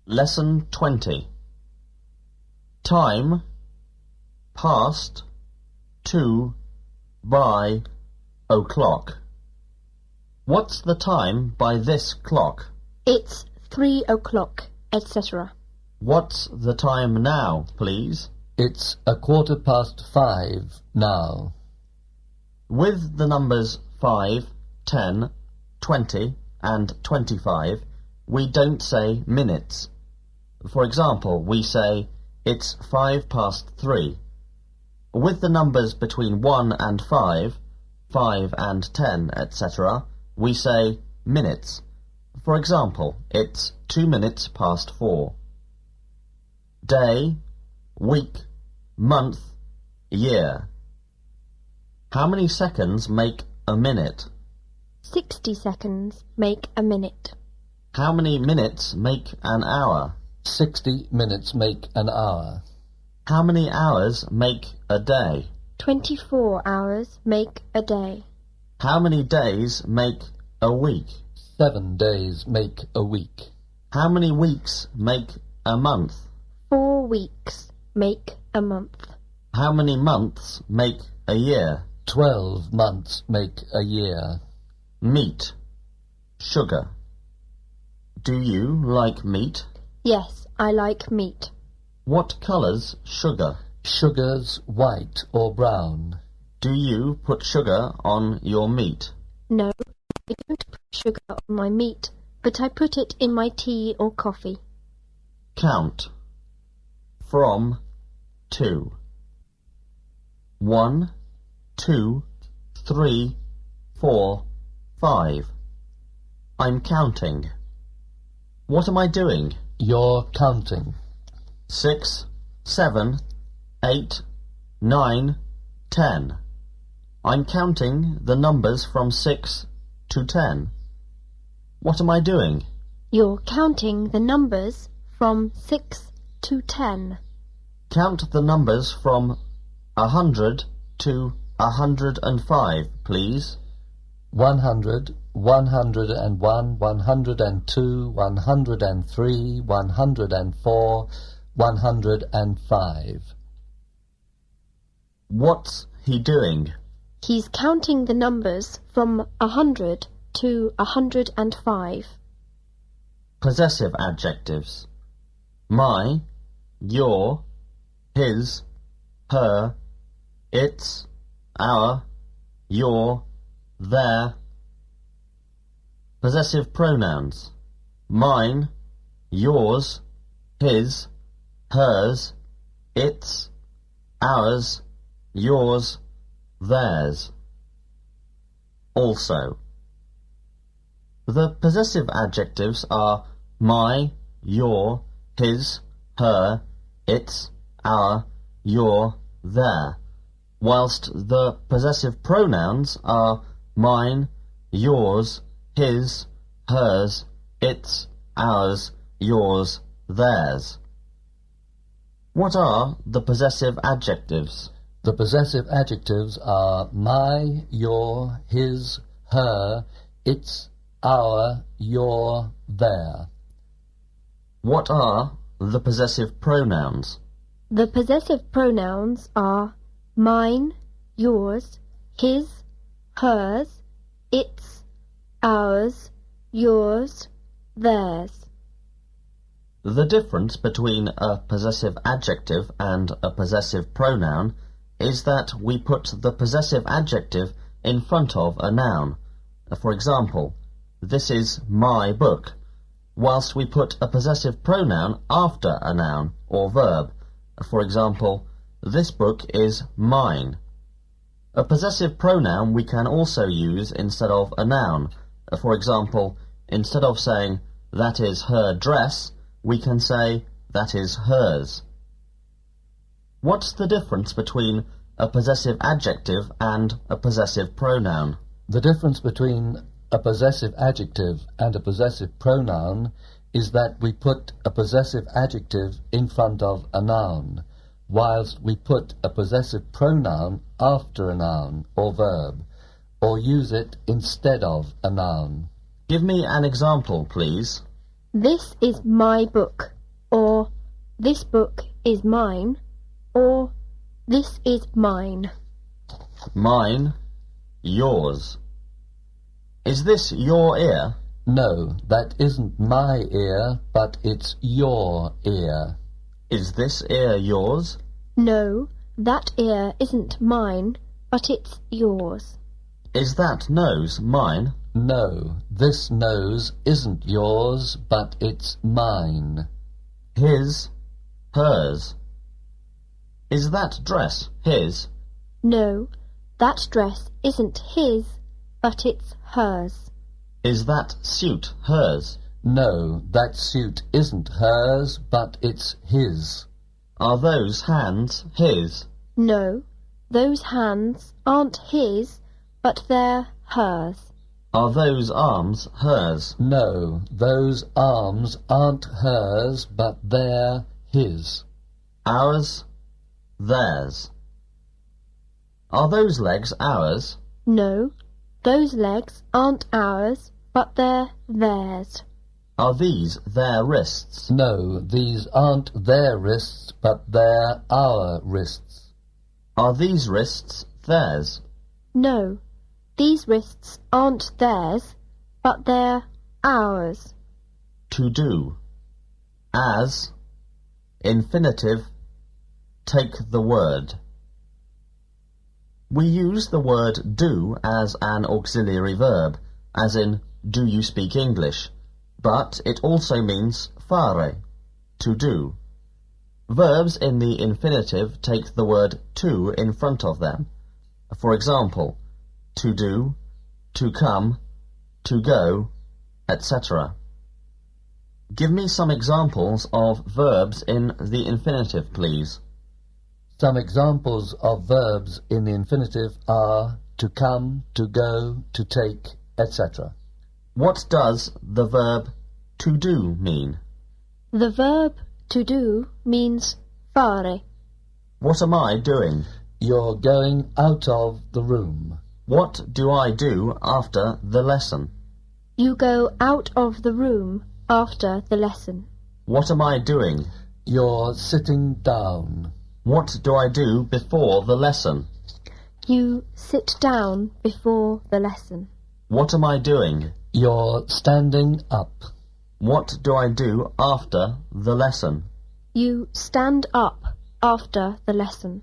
Lesson 20. Time, past, to, by, o'clock. What's the time by this clock? It's 3 o'clock, etc. What's the time now, please? It's 5:15 now. With the numbers 5, 10, 20 and 25, we don't say minutes. For example, we say, it's 3:05. With the numbers between 1 and 5, 5 and 10, etc., we say minutes. For example, it's 4:02. Day, week, month, year. How many seconds make a minute? 60 seconds make a minute. How many minutes make an hour? 60 minutes make an hour. How many hours make a day? 24 hours make a day. How many days make a week? 7 days make a week. How many weeks make a month? 4 weeks make a month. How many months make a year? 12 months make a year. Meat, sugar. Do you like meat? Yes, I like meat. What colour's sugar? Sugar's white or brown. Do you put sugar on your meat? No, I don't put sugar on my meat, but I put it in my tea or coffee. Count. From, to. 1, 2, 3, 4, 5. I'm counting. What am I doing? You're counting. 6, 7, 8, 9, 10. I'm counting the numbers from 6 to 10. What am I doing? You're counting the numbers from 6 to 10. Count the numbers from 100 to 105, please. 100, 101, 102, 103, 104, 105. What's he doing? He's counting the numbers from 100 to 105. Possessive adjectives. My, your, his, her, its, our, your, their. Possessive pronouns. Mine, yours, his, hers, its, ours, yours, theirs. Also. The possessive adjectives are my, your, his, her, its, our, your, their, whilst the possessive pronouns are mine, yours, his, hers, its, ours, yours, theirs. What are the possessive adjectives? The possessive adjectives are my, your, his, her, its, our, your, their. What are the possessive pronouns? The possessive pronouns are mine, yours, his, hers, its, ours, yours, theirs. The difference between a possessive adjective and a possessive pronoun is that we put the possessive adjective in front of a noun. For example, this is my book, whilst we put a possessive pronoun after a noun or verb. For example, this book is mine. A possessive pronoun we can also use instead of a noun. For example, instead of saying, that is her dress, we can say, that is hers. What's the difference between a possessive adjective and a possessive pronoun? The difference between a possessive adjective and a possessive pronoun is that we put a possessive adjective in front of a noun, whilst we put a possessive pronoun after a noun or verb, or use it instead of a noun. Give me an example, please. This is my book. or this book is mine, or this is mine. Mine, yours. Is this your ear? No, that isn't my ear, but it's your ear. Is this ear yours? No, that ear isn't mine, but it's yours. Is that nose mine? No, this nose isn't yours, but it's mine. His, hers. Is that dress his? No, that dress isn't his, but it's hers. Is that suit hers? No, that suit isn't hers, but it's his. Are those hands his? No, those hands aren't his, but they're hers. Are those arms hers? No, those arms aren't hers, but they're his. Ours, theirs. Are those legs ours? No, those legs aren't ours, but they're theirs. Are these their wrists? No, these aren't their wrists, but they're our wrists. Are these wrists theirs? No, these wrists aren't theirs, but they're ours. To do. As. Infinitive. Take the word. We use the word do as an auxiliary verb, as in, do you speak English? But it also means fare, to do. Verbs in the infinitive take the word to in front of them. For example, to do, to come, to go, etc. Give me some examples of verbs in the infinitive, please. Some examples of verbs in the infinitive are to come, to go, to take, etc. What does the verb to do mean? The verb to do means fare. What am I doing? You're going out of the room. What do I do after the lesson? You go out of the room after the lesson. What am I doing? You're sitting down. What do I do before the lesson? You sit down before the lesson. What am I doing? You're standing up. What do I do after the lesson? You stand up after the lesson.